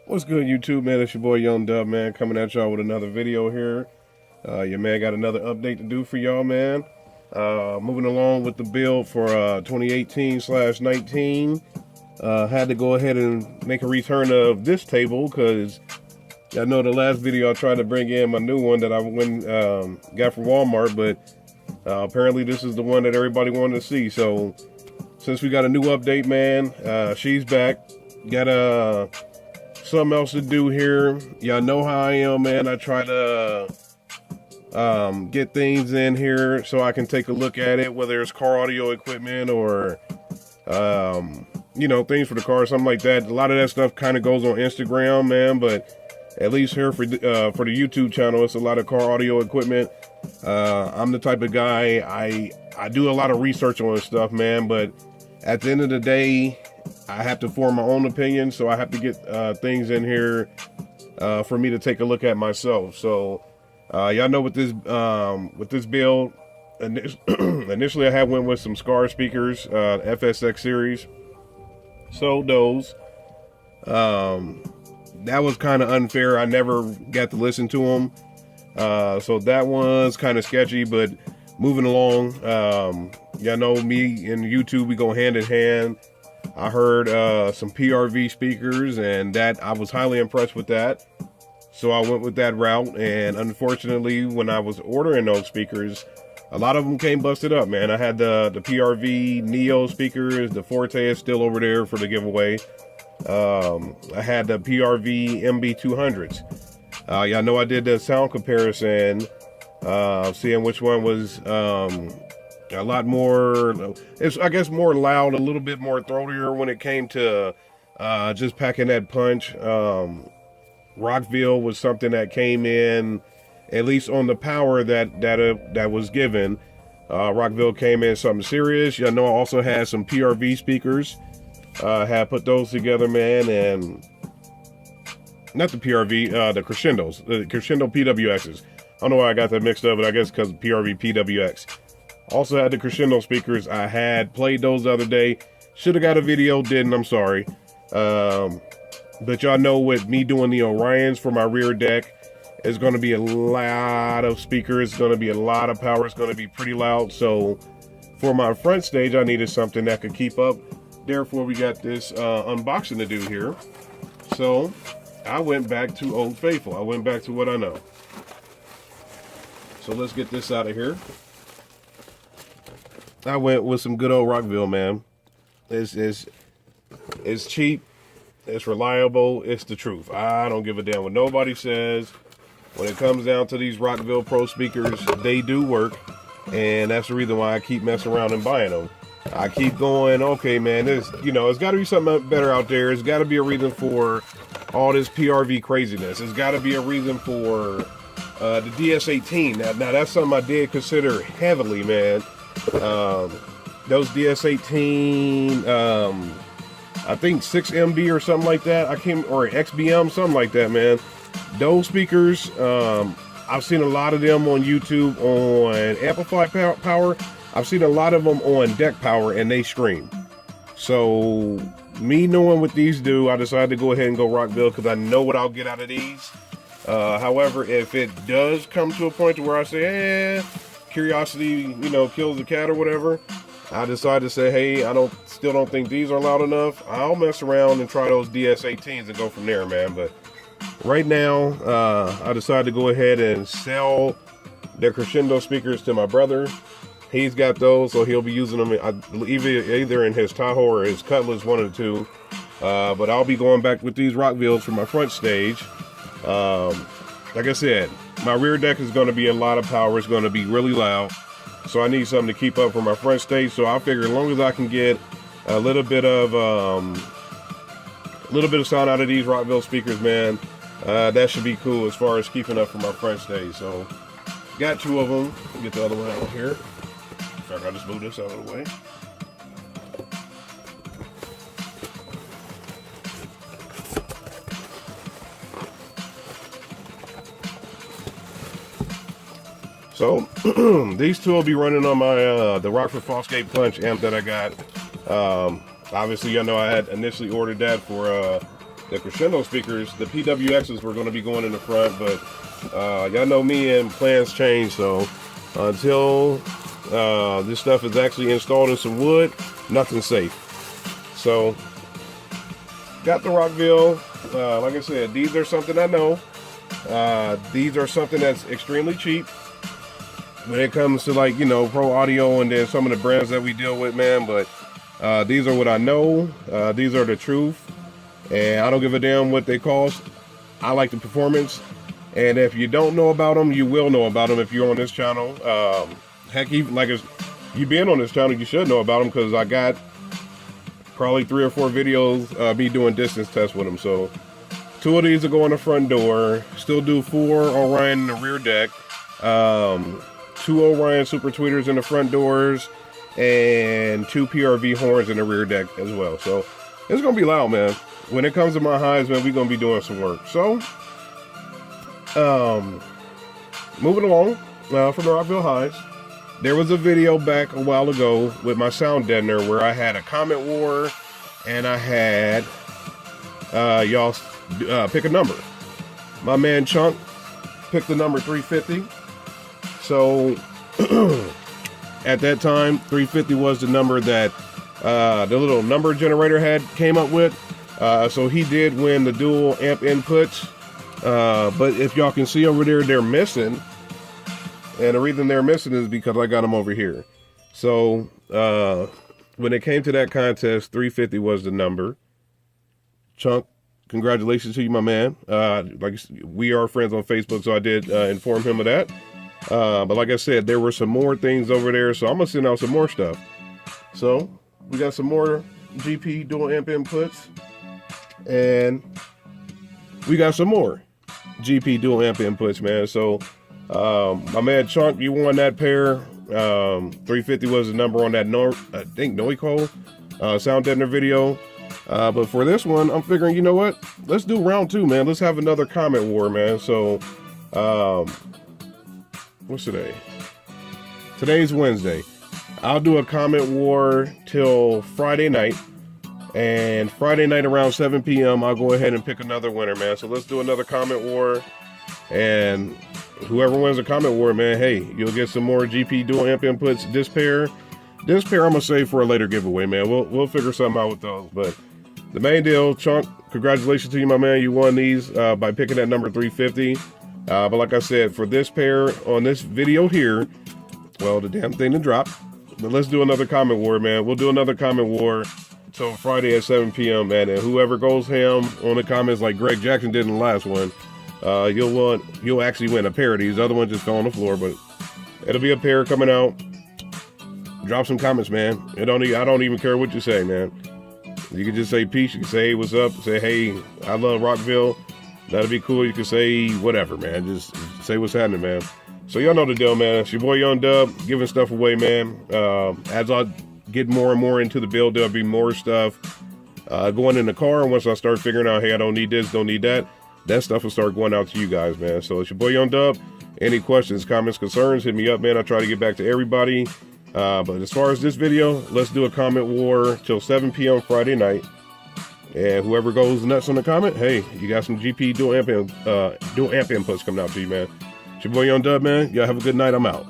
What's good, YouTube, man? It's your boy Young Dub, man, coming at y'all with another video here. Your man got another update to do for y'all, man. Moving along with the build for 2018/19. Had to go ahead and make a return of this table because I know the last video I tried to bring in my new one that I got from Walmart, but apparently this is the one that everybody wanted to see. So since we got a new update, man, she's back. Got something else to do here. Y'all know how I am, man. I try to get things in here so I can take a look at it, whether it's car audio equipment or you know, things for the car, something like that. A lot of that stuff kind of goes on Instagram, man, but at least here for the YouTube channel, it's a lot of car audio equipment. I'm the type of guy, I do a lot of research on this stuff, man, but at the end of the day, I have to form my own opinion, so I have to get things in here for me to take a look at myself. So y'all know with this build, initially I went with some Scar speakers, FSX series. Sold those. That was kind of unfair. I never got to listen to them, so that was kind of sketchy. But moving along, y'all know me and YouTube, we go hand in hand. I heard some PRV speakers, and that I was highly impressed with that. So I went with that route, and unfortunately, when I was ordering those speakers, a lot of them came busted up, man. I had the PRV Neo speakers. The Forte is still over there for the giveaway. I had the PRV MB200s. Y'all know I did the sound comparison, seeing which one was a lot more, it's, I guess, more loud, a little bit more throatier when it came to just packing that punch. Rockville was something that came in, at least on the power that was given. Rockville came in something serious. Y'all know I also had some PRV speakers. Had put those together, man, and not the PRV, the Crescendos, the Crescendo PWXs. I don't know why I got that mixed up, but I guess because PRV PWX. Also had the Crescendo speakers. I had played those the other day. Should have got a video, didn't. I'm sorry. But y'all know with me doing the Orions for my rear deck, it's going to be a lot of speakers. It's going to be a lot of power. It's going to be pretty loud. So for my front stage, I needed something that could keep up. Therefore, we got this unboxing to do here. So I went back to Old Faithful. I went back to what I know. So let's get this out of here. I went with some good old Rockville, man. It's cheap, it's reliable, it's the truth. I don't give a damn what nobody says. When it comes down to these Rockville Pro speakers, they do work, and that's the reason why I keep messing around and buying them. I keep going, okay, man, there's got to be something better out there. There's got to be a reason for all this PRV craziness. There's got to be a reason for the DS18. Now that's something I did consider heavily, man. Those DS18, I think 6MB or something like that. Or XBM, something like that, man. Those speakers, I've seen a lot of them on YouTube on amplified power. I've seen a lot of them on deck power, and they scream. So me knowing what these do, I decided to go ahead and go Rockville because I know what I'll get out of these. However, if it does come to a point to where I say, curiosity, kills the cat or whatever, I decided to say, hey, still don't think these are loud enough. I'll mess around and try those DS18s and go from there, man. But right now, I decided to go ahead and sell the Crescendo speakers to my brother. He's got those, so he'll be using them either in his Tahoe or his Cutlass, one of the two. But I'll be going back with these Rockvilles for my front stage. Like I said, my rear deck is going to be a lot of power. It's going to be really loud. So I need something to keep up for my front stage. So I figure as long as I can get a little bit of sound out of these Rockville speakers, man, that should be cool as far as keeping up for my front stage. So got two of them. Get the other one out here. In fact, I'll just move this out of the way. So these two will be running on my the Rockford Fosgate Punch amp that I got. Obviously, I know I had initially ordered that for the crescendo speakers, the PWXs were going to be going in the front, but y'all know me and plans change. So until this stuff is actually installed in some wood, nothing's safe. So got the Rockville. Like I said, these are something I know. These are something that's extremely cheap when it comes to, like, you know, pro audio and then some of the brands that we deal with, man. But these are what I know. These are the truth, and I don't give a damn what they cost. I like the performance, and if you don't know about them, you will know about them if you're on this channel. Heck, even like, you being on this channel, you should know about them, because I got probably 3 or 4 videos me doing distance tests with them. So 2 of these will go on the front door. Still do 4 Orion in the rear deck. 2 Orion super tweeters in the front doors, and 2 PRV horns in the rear deck as well. So it's gonna be loud, man. When it comes to my highs, man, we're gonna be doing some work. So moving along from the Rockville highs, there was a video back a while ago with my sound deadener where I had a comment war, and I had y'all pick a number. My man Chunk picked the number 350. So at that time, 350 was the number that the little number generator came up with. So he did win the dual amp inputs. But if y'all can see over there, they're missing. And the reason they're missing is because I got them over here. So when it came to that contest, 350 was the number. Chunk, congratulations to you, my man. Like, we are friends on Facebook, so I did inform him of that. But like I said, there were some more things over there, so I'm gonna send out some more stuff. So we got some more GP dual amp inputs, and we got some more GP dual amp inputs, man. So my man Chunk, you won that pair. 350 was the number on that I think Noiko sound deadener video. But for this one, I'm figuring, you know what? Let's do round 2, man. Let's have another comment war, man. So what's today? Today's Wednesday. I'll do a comment war till Friday night. And Friday night around 7 p.m., I'll go ahead and pick another winner, man. So let's do another comment war. And whoever wins the comment war, man, hey, you'll get some more GP dual amp inputs. This pair I'm gonna save for a later giveaway, man. We'll figure something out with those. But the main deal, Chunk, congratulations to you, my man. You won these by picking that number 350. But like I said, for this pair on this video here, well, the damn thing to drop. But let's do another comment war, man. We'll do another comment war till Friday at 7 p.m., man. And whoever goes ham on the comments like Greg Jackson did in the last one, you'll actually win a pair of these. The other ones just fell on the floor, but it'll be a pair coming out. Drop some comments, man. I don't even care what you say, man. You can just say peace. You can say, hey, what's up? Say, hey, I love Rockville. That'll be cool. You can say whatever, man. Just say what's happening, man. So y'all know the deal, man. It's your boy Young Dub, giving stuff away, man. As I get more and more into the build, there'll be more stuff going in the car. And once I start figuring out, hey, I don't need this, don't need that, that stuff will start going out to you guys, man. So it's your boy Young Dub. Any questions, comments, concerns, hit me up, man. I try to get back to everybody. But as far as this video, let's do a comment war till 7 p.m. Friday night. And whoever goes nuts on the comment, hey, you got some GP dual amp inputs coming out to you, man. It's your boy Young Dub, man. Y'all have a good night. I'm out.